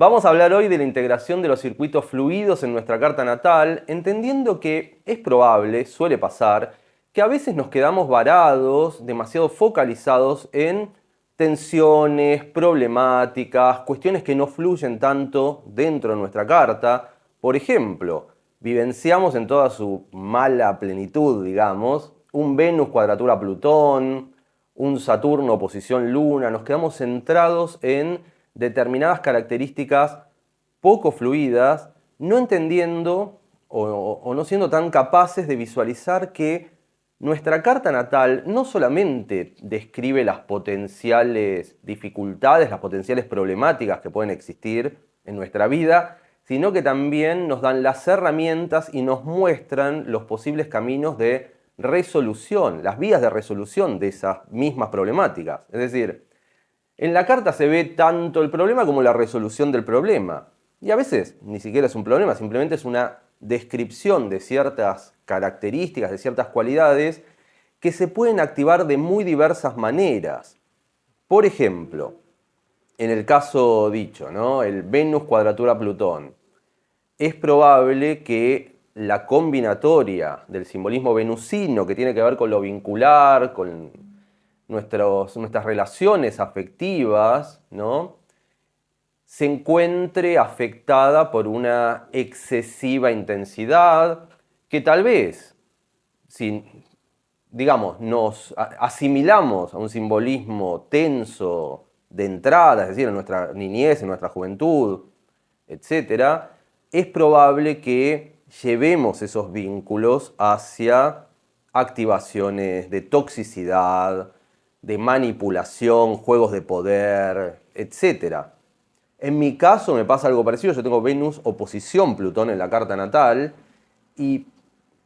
Vamos a hablar hoy de la integración de los circuitos fluidos en nuestra carta natal, entendiendo que es probable, suele pasar, que a veces nos quedamos varados, demasiado focalizados en tensiones, problemáticas, cuestiones que no fluyen tanto dentro de nuestra carta. Por ejemplo, vivenciamos en toda su mala plenitud, digamos, un Venus cuadratura Plutón, un Saturno oposición Luna, nos quedamos centrados en determinadas características poco fluidas, no entendiendo o no siendo tan capaces de visualizar que nuestra carta natal no solamente describe las potenciales dificultades, las potenciales problemáticas que pueden existir en nuestra vida, sino que también nos dan las herramientas y nos muestran los posibles caminos de resolución, las vías de resolución de esas mismas problemáticas. Es decir, en la carta se ve tanto el problema como la resolución del problema. Y a veces ni siquiera es un problema, simplemente es una descripción de ciertas características, de ciertas cualidades que se pueden activar de muy diversas maneras. Por ejemplo, en el caso dicho, ¿no? El Venus cuadratura Plutón, es probable que la combinatoria del simbolismo venusino, que tiene que ver con lo vincular, con nuestras relaciones afectivas, ¿no?, se encuentre afectada por una excesiva intensidad que tal vez, si digamos, nos asimilamos a un simbolismo tenso de entrada, es decir, en nuestra niñez, en nuestra juventud, etc., es probable que llevemos esos vínculos hacia activaciones de toxicidad, de manipulación, juegos de poder, etc. En mi caso me pasa algo parecido, yo tengo Venus oposición Plutón en la carta natal y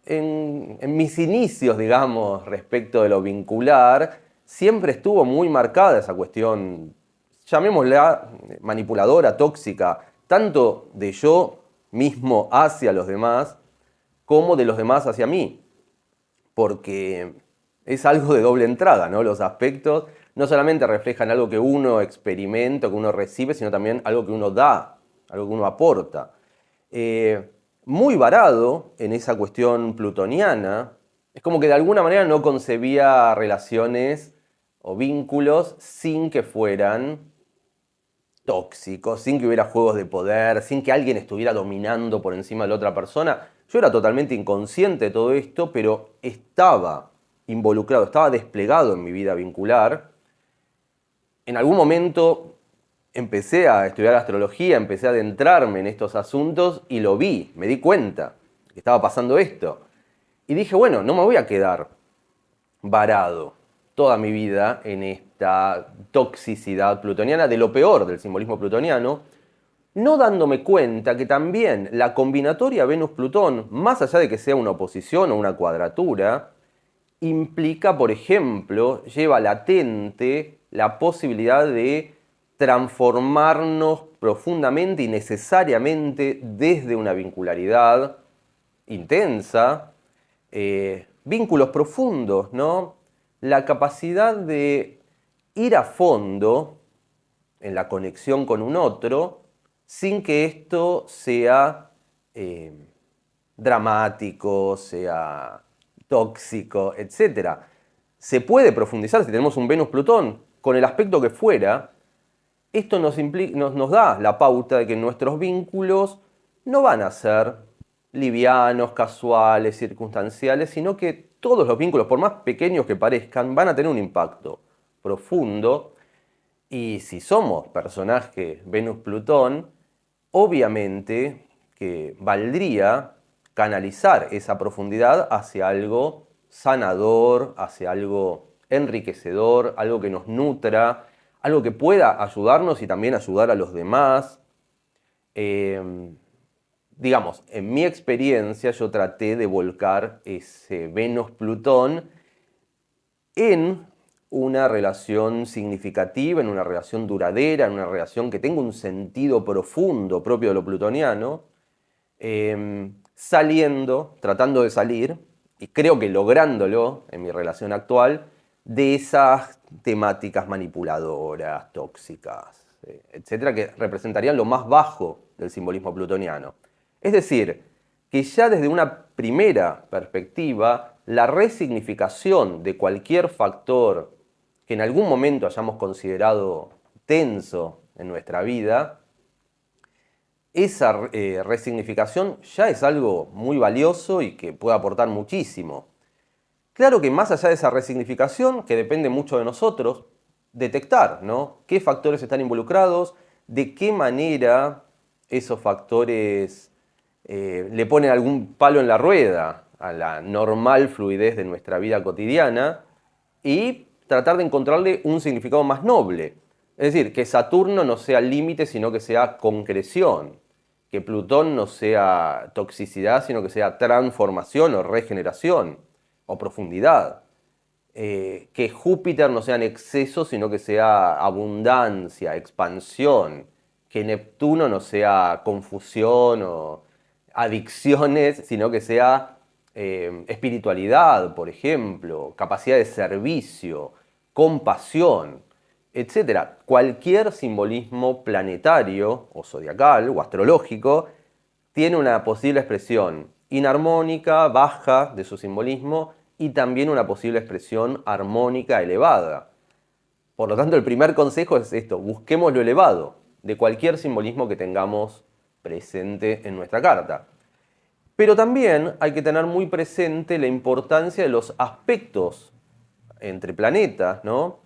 en mis inicios, digamos, respecto de lo vincular, siempre estuvo muy marcada esa cuestión, llamémosla manipuladora, tóxica, tanto de yo mismo hacia los demás, como de los demás hacia mí. Porque es algo de doble entrada, ¿no? Los aspectos no solamente reflejan algo que uno experimenta, que uno recibe, sino también algo que uno da, algo que uno aporta. Muy varado en esa cuestión plutoniana, es como que de alguna manera no concebía relaciones o vínculos sin que fueran tóxicos, sin que hubiera juegos de poder, sin que alguien estuviera dominando por encima de la otra persona. Yo era totalmente inconsciente de todo esto, pero estaba involucrado, estaba desplegado en mi vida vincular. En algún momento empecé a estudiar astrología, empecé a adentrarme en estos asuntos y lo vi, me di cuenta que estaba pasando esto. Y dije, bueno, no me voy a quedar varado toda mi vida en esta toxicidad plutoniana, de lo peor del simbolismo plutoniano, no dándome cuenta que también la combinatoria Venus-Plutón, más allá de que sea una oposición o una cuadratura, implica, por ejemplo, lleva latente la posibilidad de transformarnos profundamente y necesariamente desde una vincularidad intensa, vínculos profundos, ¿no? La capacidad de ir a fondo en la conexión con un otro sin que esto sea dramático, sea tóxico, etc. Se puede profundizar si tenemos un Venus-Plutón con el aspecto que fuera. Esto nos da la pauta de que nuestros vínculos no van a ser livianos, casuales, circunstanciales, sino que todos los vínculos, por más pequeños que parezcan, van a tener un impacto profundo. Y si somos personajes Venus-Plutón, obviamente que valdría canalizar esa profundidad hacia algo sanador, hacia algo enriquecedor, algo que nos nutra, algo que pueda ayudarnos y también ayudar a los demás. Digamos, en mi experiencia yo traté de volcar ese Venus-Plutón en una relación significativa, en una relación duradera, en una relación que tenga un sentido profundo propio de lo plutoniano, saliendo, tratando de salir, y creo que lográndolo en mi relación actual, de esas temáticas manipuladoras, tóxicas. etcétera, que representarían lo más bajo del simbolismo plutoniano. Es decir, que ya desde una primera perspectiva, la resignificación de cualquier factor que en algún momento hayamos considerado tenso en nuestra vida, esa resignificación ya es algo muy valioso y que puede aportar muchísimo. Claro que más allá de esa resignificación, que depende mucho de nosotros, detectar, ¿no? Qué factores están involucrados, de qué manera esos factores le ponen algún palo en la rueda a la normal fluidez de nuestra vida cotidiana y tratar de encontrarle un significado más noble. Es decir, que Saturno no sea límite, sino que sea concreción. Que Plutón no sea toxicidad, sino que sea transformación o regeneración o profundidad. Que Júpiter no sea en exceso, sino que sea abundancia, expansión. Que Neptuno no sea confusión o adicciones, sino que sea espiritualidad, por ejemplo, capacidad de servicio, compasión, etcétera. Cualquier simbolismo planetario o zodiacal o astrológico tiene una posible expresión inarmónica, baja de su simbolismo y también una posible expresión armónica elevada. Por lo tanto, el primer consejo es esto: busquemos lo elevado de cualquier simbolismo que tengamos presente en nuestra carta. Pero también hay que tener muy presente la importancia de los aspectos entre planetas, ¿no?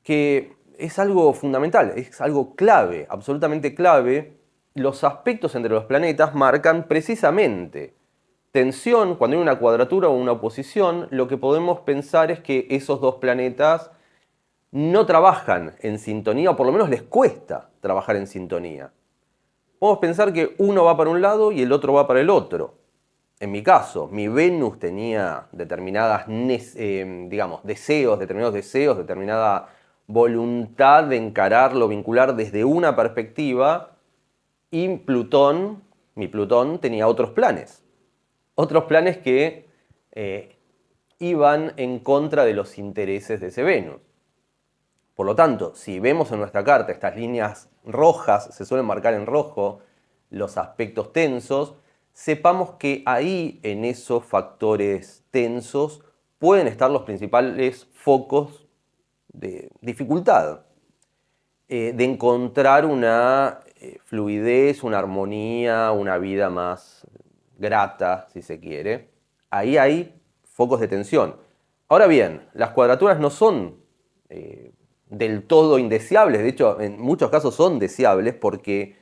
Que es algo fundamental, es algo clave, absolutamente clave. Los aspectos entre los planetas marcan precisamente tensión. Cuando hay una cuadratura o una oposición, lo que podemos pensar es que esos dos planetas no trabajan en sintonía, o por lo menos les cuesta trabajar en sintonía. Podemos pensar que uno va para un lado y el otro va para el otro. En mi caso, mi Venus tenía determinadas, determinados deseos, determinada voluntad de encararlo, vincular desde una perspectiva, y Plutón, mi Plutón, tenía otros planes. Otros planes que iban en contra de los intereses de ese Venus. Por lo tanto, si vemos en nuestra carta estas líneas rojas, se suelen marcar en rojo los aspectos tensos, sepamos que ahí, en esos factores tensos, pueden estar los principales focos de dificultad, de encontrar una fluidez, una armonía, una vida más grata, si se quiere. Ahí hay focos de tensión. Ahora bien, las cuadraturas no son del todo indeseables, de hecho en muchos casos son deseables porque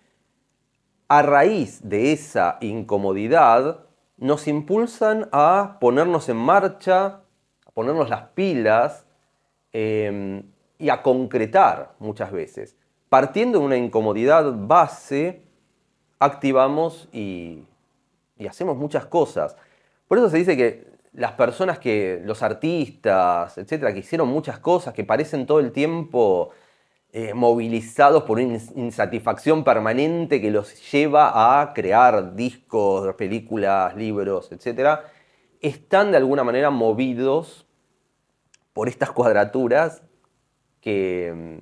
a raíz de esa incomodidad nos impulsan a ponernos en marcha, a ponernos las pilas y a concretar muchas veces. Partiendo de una incomodidad base, activamos y hacemos muchas cosas. Por eso se dice que las personas los artistas, etcétera, que hicieron muchas cosas, que parecen todo el tiempo movilizados por una insatisfacción permanente que los lleva a crear discos, películas, libros, etcétera, están de alguna manera movidos por estas cuadraturas que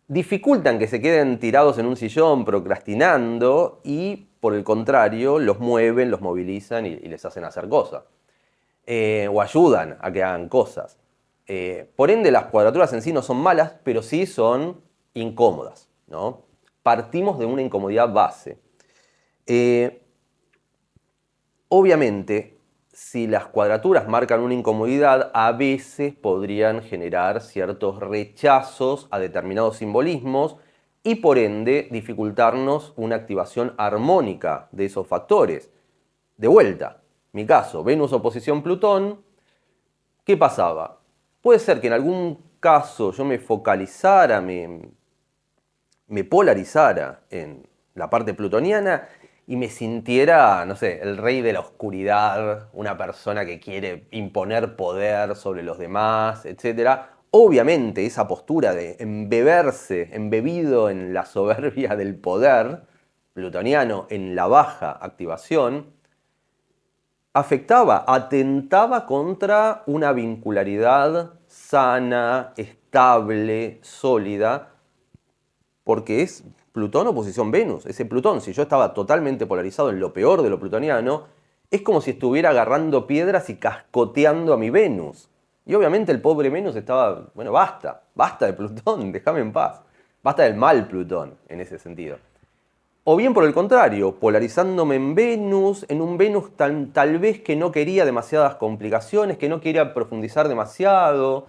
dificultan que se queden tirados en un sillón procrastinando y, por el contrario, los mueven, los movilizan y les hacen hacer cosas. O ayudan a que hagan cosas. Por ende, las cuadraturas en sí no son malas, pero sí son incómodas, ¿no? Partimos de una incomodidad base. Obviamente, si las cuadraturas marcan una incomodidad, a veces podrían generar ciertos rechazos a determinados simbolismos y por ende dificultarnos una activación armónica de esos factores. De vuelta, mi caso, Venus oposición Plutón, ¿qué pasaba? Puede ser que en algún caso yo me focalizara, me polarizara en la parte plutoniana y me sintiera, no sé, el rey de la oscuridad, una persona que quiere imponer poder sobre los demás, etc. Obviamente esa postura de embeberse, embebido en la soberbia del poder plutoniano en la baja activación, afectaba, atentaba contra una vincularidad sana, estable, sólida, porque es Plutón oposición Venus. Ese Plutón, si yo estaba totalmente polarizado en lo peor de lo plutoniano, es como si estuviera agarrando piedras y cascoteando a mi Venus. Y obviamente el pobre Venus estaba, bueno, basta de Plutón, déjame en paz. Basta del mal Plutón en ese sentido. O bien por el contrario, polarizándome en un Venus tal vez que no quería demasiadas complicaciones, que no quería profundizar demasiado.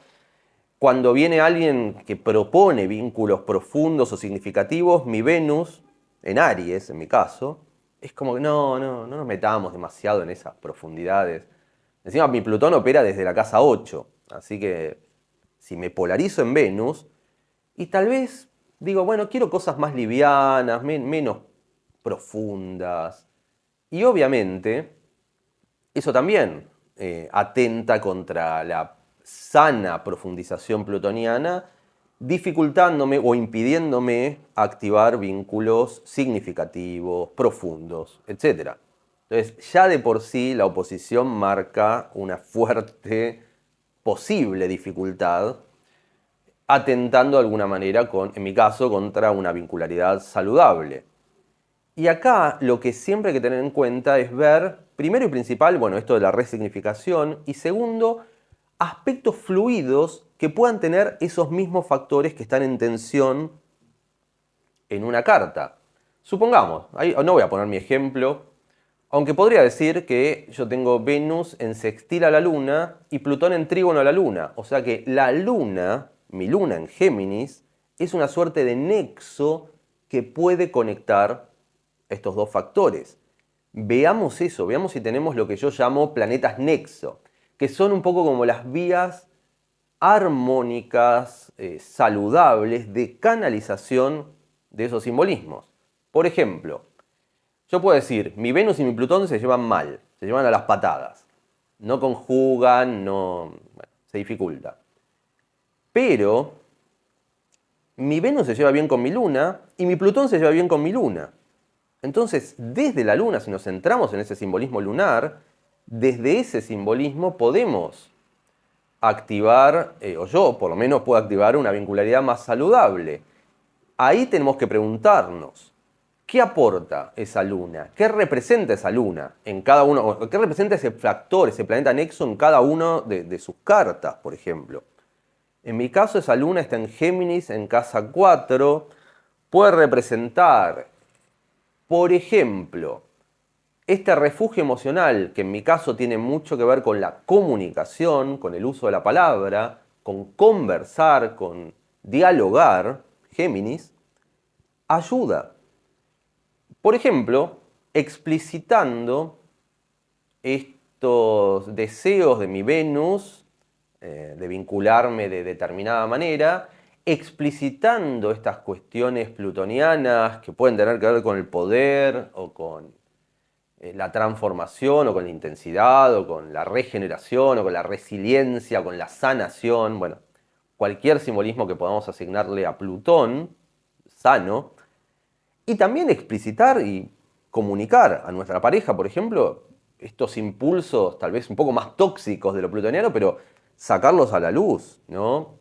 Cuando viene alguien que propone vínculos profundos o significativos, mi Venus, en Aries en mi caso, es como que no nos metamos demasiado en esas profundidades. Encima mi Plutón opera desde la casa 8, así que si me polarizo en Venus, y tal vez digo, bueno, quiero cosas más livianas, menos profundas. Y obviamente, eso también atenta contra la sana profundización plutoniana, dificultándome o impidiéndome activar vínculos significativos, profundos, etc. Entonces, ya de por sí la oposición marca una fuerte posible dificultad, atentando de alguna manera, en mi caso, contra una vincularidad saludable. Y acá lo que siempre hay que tener en cuenta es ver, primero y principal, bueno, esto de la resignificación, y segundo, aspectos fluidos que puedan tener esos mismos factores que están en tensión en una carta. Supongamos, no voy a poner mi ejemplo, aunque podría decir que yo tengo Venus en sextil a la Luna y Plutón en trígono a la Luna. O sea que la Luna, mi Luna en Géminis, es una suerte de nexo que puede conectar estos dos factores. Veamos eso, veamos si tenemos lo que yo llamo planetas nexo, que son un poco como las vías armónicas, saludables de canalización de esos simbolismos. Por ejemplo, yo puedo decir, mi Venus y mi Plutón se llevan mal, se llevan a las patadas. No conjugan, bueno, se dificulta. Pero mi Venus se lleva bien con mi Luna y mi Plutón se lleva bien con mi Luna. Entonces, desde la Luna, si nos centramos en ese simbolismo lunar, desde ese simbolismo podemos activar, o yo por lo menos puedo activar una vincularidad más saludable. Ahí tenemos que preguntarnos, ¿qué aporta esa luna? ¿Qué representa esa luna en cada uno? ¿Qué representa ese factor, ese planeta nexo en cada uno de sus cartas, por ejemplo? En mi caso, esa luna está en Géminis, en casa 4. Puede representar, por ejemplo, este refugio emocional, que en mi caso tiene mucho que ver con la comunicación, con el uso de la palabra, con conversar, con dialogar, Géminis, ayuda. Por ejemplo, explicitando estos deseos de mi Venus, de vincularme de determinada manera, explicitando estas cuestiones plutonianas que pueden tener que ver con el poder o con la transformación o con la intensidad o con la regeneración o con la resiliencia o con la sanación, bueno, cualquier simbolismo que podamos asignarle a Plutón, sano, y también explicitar y comunicar a nuestra pareja, por ejemplo, estos impulsos tal vez un poco más tóxicos de lo plutoniano, pero sacarlos a la luz, ¿no?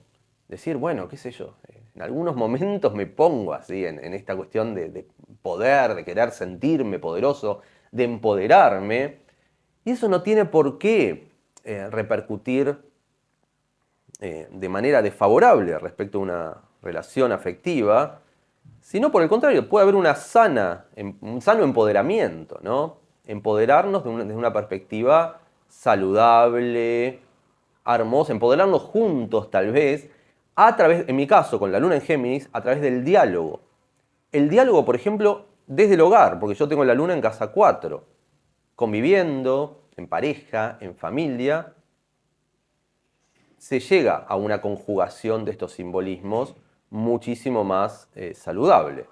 Decir, bueno, qué sé yo, en algunos momentos me pongo así en esta cuestión de poder, de querer sentirme poderoso, de empoderarme, y eso no tiene por qué repercutir de manera desfavorable respecto a una relación afectiva, sino por el contrario, puede haber un sano empoderamiento, ¿no? Empoderarnos desde una perspectiva saludable, hermosa, empoderarnos juntos tal vez, a través, en mi caso, con la luna en Géminis, a través del diálogo. El diálogo, por ejemplo, desde el hogar, porque yo tengo la luna en casa 4, conviviendo, en pareja, en familia, se llega a una conjugación de estos simbolismos muchísimo más saludable.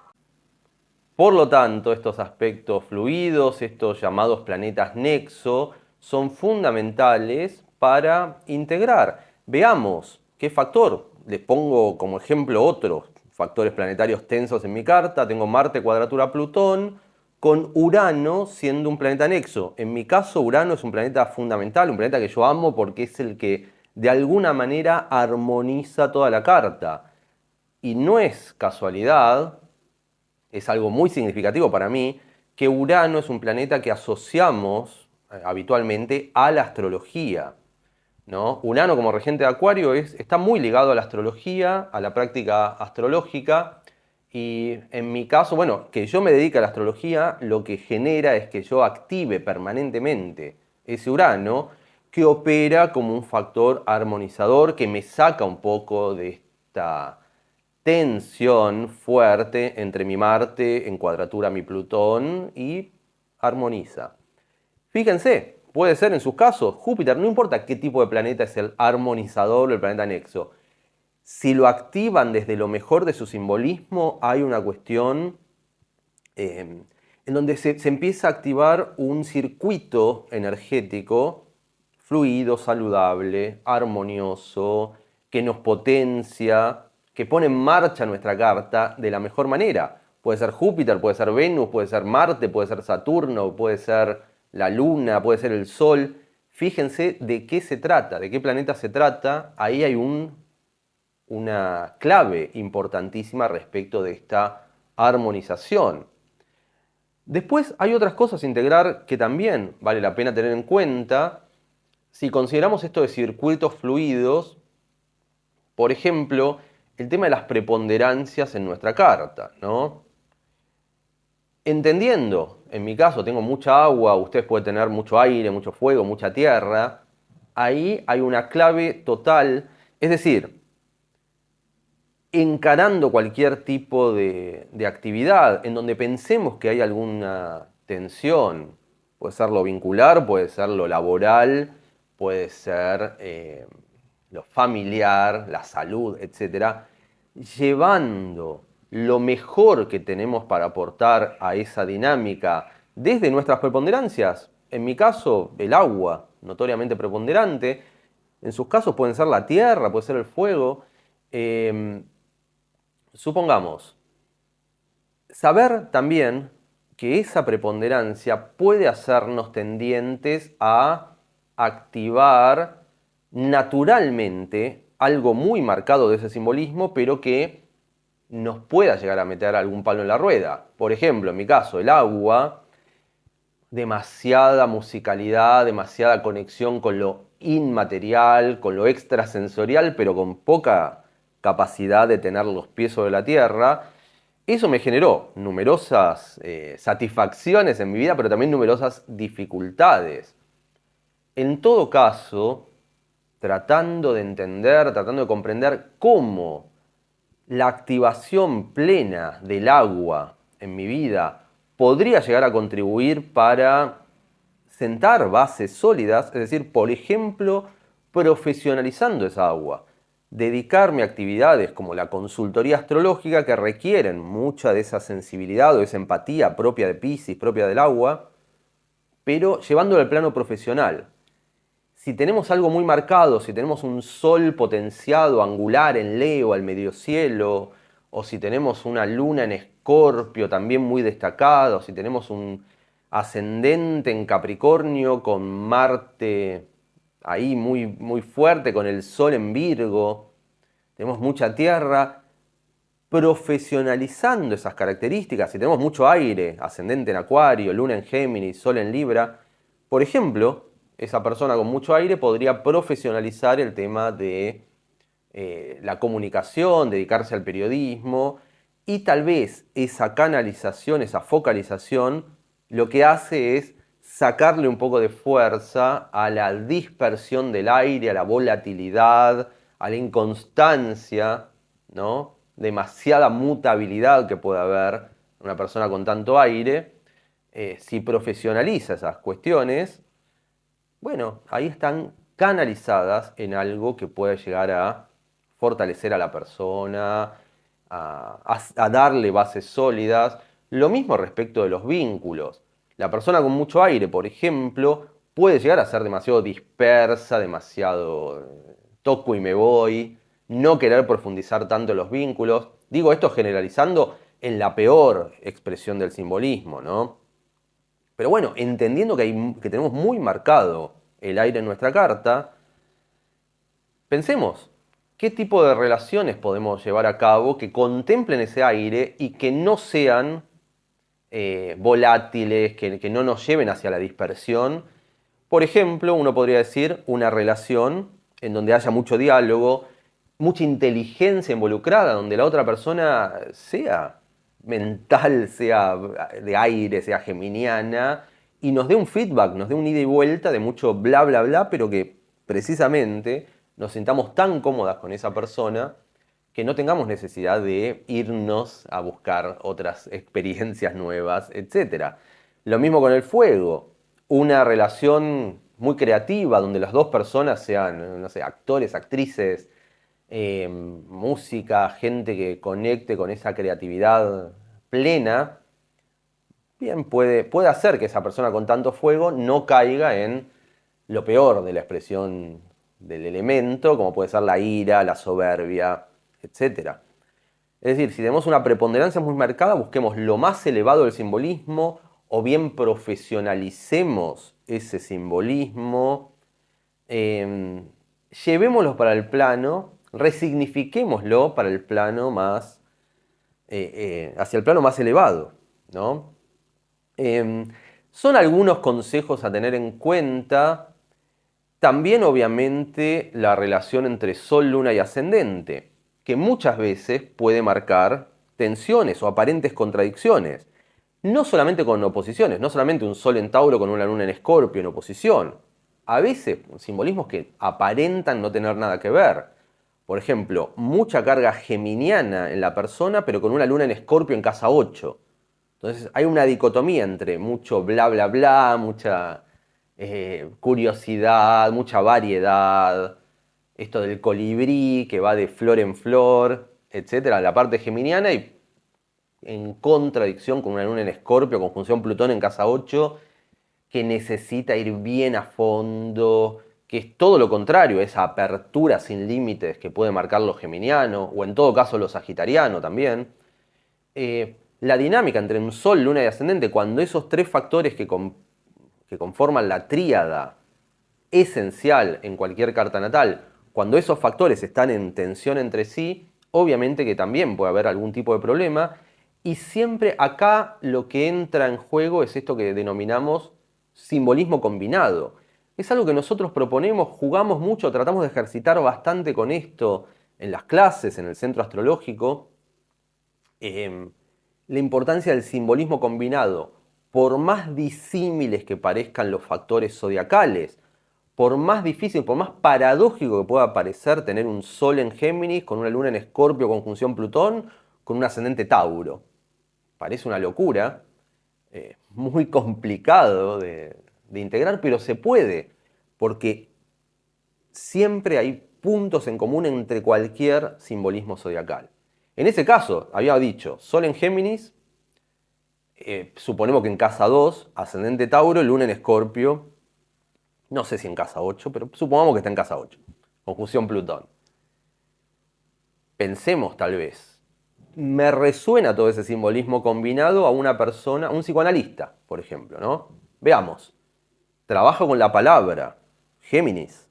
Por lo tanto, estos aspectos fluidos, estos llamados planetas nexo, son fundamentales para integrar. Veamos qué factor. Les pongo como ejemplo otros factores planetarios tensos en mi carta. Tengo Marte cuadratura Plutón, con Urano siendo un planeta nexo. En mi caso, Urano es un planeta fundamental, un planeta que yo amo porque es el que de alguna manera armoniza toda la carta. Y no es casualidad, es algo muy significativo para mí, que Urano es un planeta que asociamos habitualmente a la astrología, ¿no? Urano como regente de Acuario está muy ligado a la astrología, a la práctica astrológica, y en mi caso, bueno, que yo me dedique a la astrología, lo que genera es que yo active permanentemente ese Urano que opera como un factor armonizador que me saca un poco de esta tensión fuerte entre mi Marte en cuadratura a mi Plutón y armoniza. Fíjense, puede ser en sus casos, Júpiter, no importa qué tipo de planeta es el armonizador o el planeta anexo. Si lo activan desde lo mejor de su simbolismo, hay una cuestión en donde se empieza a activar un circuito energético fluido, saludable, armonioso, que nos potencia, que pone en marcha nuestra carta de la mejor manera. Puede ser Júpiter, puede ser Venus, puede ser Marte, puede ser Saturno, puede ser la Luna, puede ser el Sol. Fíjense de qué se trata, de qué planeta se trata. Ahí hay una clave importantísima respecto de esta armonización. Después hay otras cosas a integrar que también vale la pena tener en cuenta. Si consideramos esto de circuitos fluidos, por ejemplo, el tema de las preponderancias en nuestra carta, ¿no? Entendiendo, en mi caso tengo mucha agua, ustedes pueden tener mucho aire, mucho fuego, mucha tierra, ahí hay una clave total, es decir, encarando cualquier tipo de actividad en donde pensemos que hay alguna tensión, puede ser lo vincular, puede ser lo laboral, puede ser lo familiar, la salud, etcétera, llevando lo mejor que tenemos para aportar a esa dinámica desde nuestras preponderancias. En mi caso, el agua, notoriamente preponderante. En sus casos pueden ser la tierra, puede ser el fuego. Supongamos, saber también que esa preponderancia puede hacernos tendientes a activar naturalmente algo muy marcado de ese simbolismo, pero que nos pueda llegar a meter algún palo en la rueda. Por ejemplo, en mi caso, el agua, demasiada musicalidad, demasiada conexión con lo inmaterial, con lo extrasensorial, pero con poca capacidad de tener los pies sobre la tierra. Eso me generó numerosas satisfacciones en mi vida, pero también numerosas dificultades. En todo caso, tratando de entender, tratando de comprender cómo la activación plena del agua en mi vida podría llegar a contribuir para sentar bases sólidas, es decir, por ejemplo, profesionalizando esa agua, dedicarme a actividades como la consultoría astrológica que requieren mucha de esa sensibilidad o esa empatía propia de Piscis, propia del agua, pero llevándolo al plano profesional. Si tenemos algo muy marcado, si tenemos un sol potenciado, angular en Leo, al mediocielo, o si tenemos una luna en Escorpio también muy destacada, o si tenemos un ascendente en Capricornio con Marte ahí muy, muy fuerte, con el sol en Virgo, tenemos mucha tierra, profesionalizando esas características, si tenemos mucho aire, ascendente en Acuario, luna en Géminis, sol en Libra, por ejemplo, esa persona con mucho aire podría profesionalizar el tema de la comunicación, dedicarse al periodismo, y tal vez esa canalización, esa focalización, lo que hace es sacarle un poco de fuerza a la dispersión del aire, a la volatilidad, a la inconstancia, ¿no? Demasiada mutabilidad que puede haber en una persona con tanto aire. Si profesionaliza esas cuestiones, bueno, ahí están canalizadas en algo que puede llegar a fortalecer a la persona, a darle bases sólidas. Lo mismo respecto de los vínculos. La persona con mucho aire, por ejemplo, puede llegar a ser demasiado dispersa, demasiado toco y me voy, no querer profundizar tanto en los vínculos. Digo esto generalizando en la peor expresión del simbolismo, ¿no? Pero bueno, entendiendo que tenemos muy marcado el aire en nuestra carta, pensemos, qué tipo de relaciones podemos llevar a cabo que contemplen ese aire y que no sean volátiles, que no nos lleven hacia la dispersión. Por ejemplo, uno podría decir una relación en donde haya mucho diálogo, mucha inteligencia involucrada, donde la otra persona sea mental, sea de aire, sea geminiana, y nos dé un feedback, nos dé un ida y vuelta de mucho bla, bla, bla, pero que precisamente nos sintamos tan cómodas con esa persona que no tengamos necesidad de irnos a buscar otras experiencias nuevas, etc. Lo mismo con el fuego, una relación muy creativa donde las dos personas sean, no sé, actores, actrices, música, gente que conecte con esa creatividad plena, bien puede hacer que esa persona con tanto fuego no caiga en lo peor de la expresión del elemento, como puede ser la ira, la soberbia, etc. Es decir, si tenemos una preponderancia muy marcada, busquemos lo más elevado del simbolismo o bien profesionalicemos ese simbolismo, llevémoslo para el plano, resignifiquémoslo para el plano más, hacia el plano más elevado, ¿no? Son algunos consejos a tener en cuenta. También, obviamente, la relación entre Sol, Luna y Ascendente, que muchas veces puede marcar tensiones o aparentes contradicciones. No solamente con oposiciones, no solamente un Sol en Tauro con una Luna en Escorpio en oposición. A veces simbolismos que aparentan no tener nada que ver. Por ejemplo, mucha carga geminiana en la persona, pero con una Luna en Escorpio en casa 8. Entonces hay una dicotomía entre mucho bla bla bla, mucha curiosidad, mucha variedad, esto del colibrí que va de flor en flor, etcétera, la parte geminiana y en contradicción con una luna en Escorpio, conjunción Plutón en casa 8, que necesita ir bien a fondo, que es todo lo contrario, esa apertura sin límites que puede marcar lo geminiano, o en todo caso lo sagitariano también. La dinámica entre un Sol, Luna y Ascendente, cuando esos tres factores que conforman la tríada esencial en cualquier carta natal, cuando esos factores están en tensión entre sí, obviamente que también puede haber algún tipo de problema. Y siempre acá lo que entra en juego es esto que denominamos simbolismo combinado. Es algo que nosotros proponemos, jugamos mucho, tratamos de ejercitar bastante con esto en las clases, en el centro astrológico. La importancia del simbolismo combinado, por más disímiles que parezcan los factores zodiacales, por más difícil, por más paradójico que pueda parecer tener un Sol en Géminis con una Luna en Escorpio conjunción Plutón, con un ascendente Tauro. Parece una locura, muy complicado de integrar, pero se puede, porque siempre hay puntos en común entre cualquier simbolismo zodiacal. En ese caso, había dicho, Sol en Géminis, suponemos que en casa 2, ascendente Tauro, Luna en Escorpio, no sé si en casa 8, pero supongamos que está en casa 8, conjunción Plutón. Pensemos tal vez, me resuena todo ese simbolismo combinado a una persona, a un psicoanalista, por ejemplo, ¿no? Veamos, trabaja con la palabra, Géminis,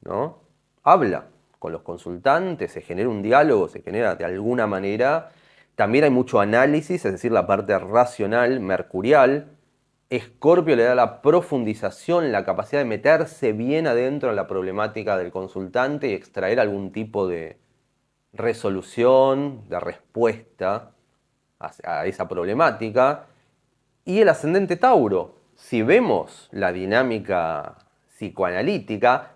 ¿no? Habla con los consultantes, se genera un diálogo, se genera de alguna manera. También hay mucho análisis, es decir, la parte racional, mercurial. Escorpio le da la profundización, la capacidad de meterse bien adentro en la problemática del consultante y extraer algún tipo de resolución, de respuesta a esa problemática. Y el ascendente Tauro, si vemos la dinámica psicoanalítica,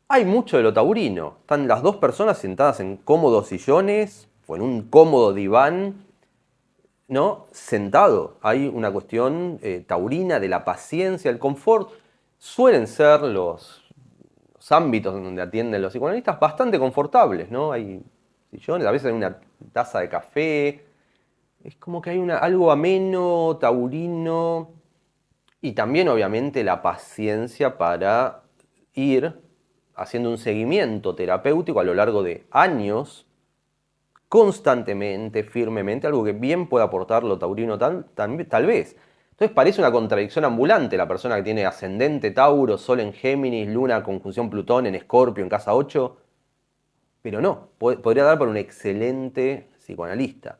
hay mucho de lo taurino. Están las dos personas sentadas en cómodos sillones o en un cómodo diván, ¿no? Sentado. Hay una cuestión taurina de la paciencia, el confort. Suelen ser los ámbitos donde atienden los psicoanalistas bastante confortables, ¿no? Hay sillones, a veces hay una taza de café. Es como que hay algo ameno, taurino, y también obviamente la paciencia para ir haciendo un seguimiento terapéutico a lo largo de años, constantemente, firmemente, algo que bien puede aportar lo taurino tal vez. Entonces parece una contradicción ambulante la persona que tiene ascendente Tauro, Sol en Géminis, Luna conjunción Plutón en Escorpio en casa 8. pero no, podría dar para un excelente psicoanalista,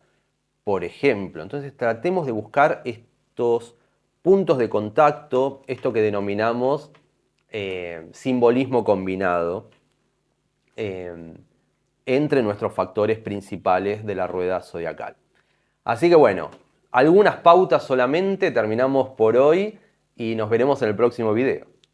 por ejemplo. Entonces tratemos de buscar estos puntos de contacto, esto que denominamos simbolismo combinado, eh, entre nuestros factores principales de la rueda zodiacal. Así que bueno, algunas pautas solamente, terminamos por hoy y nos veremos en el próximo video.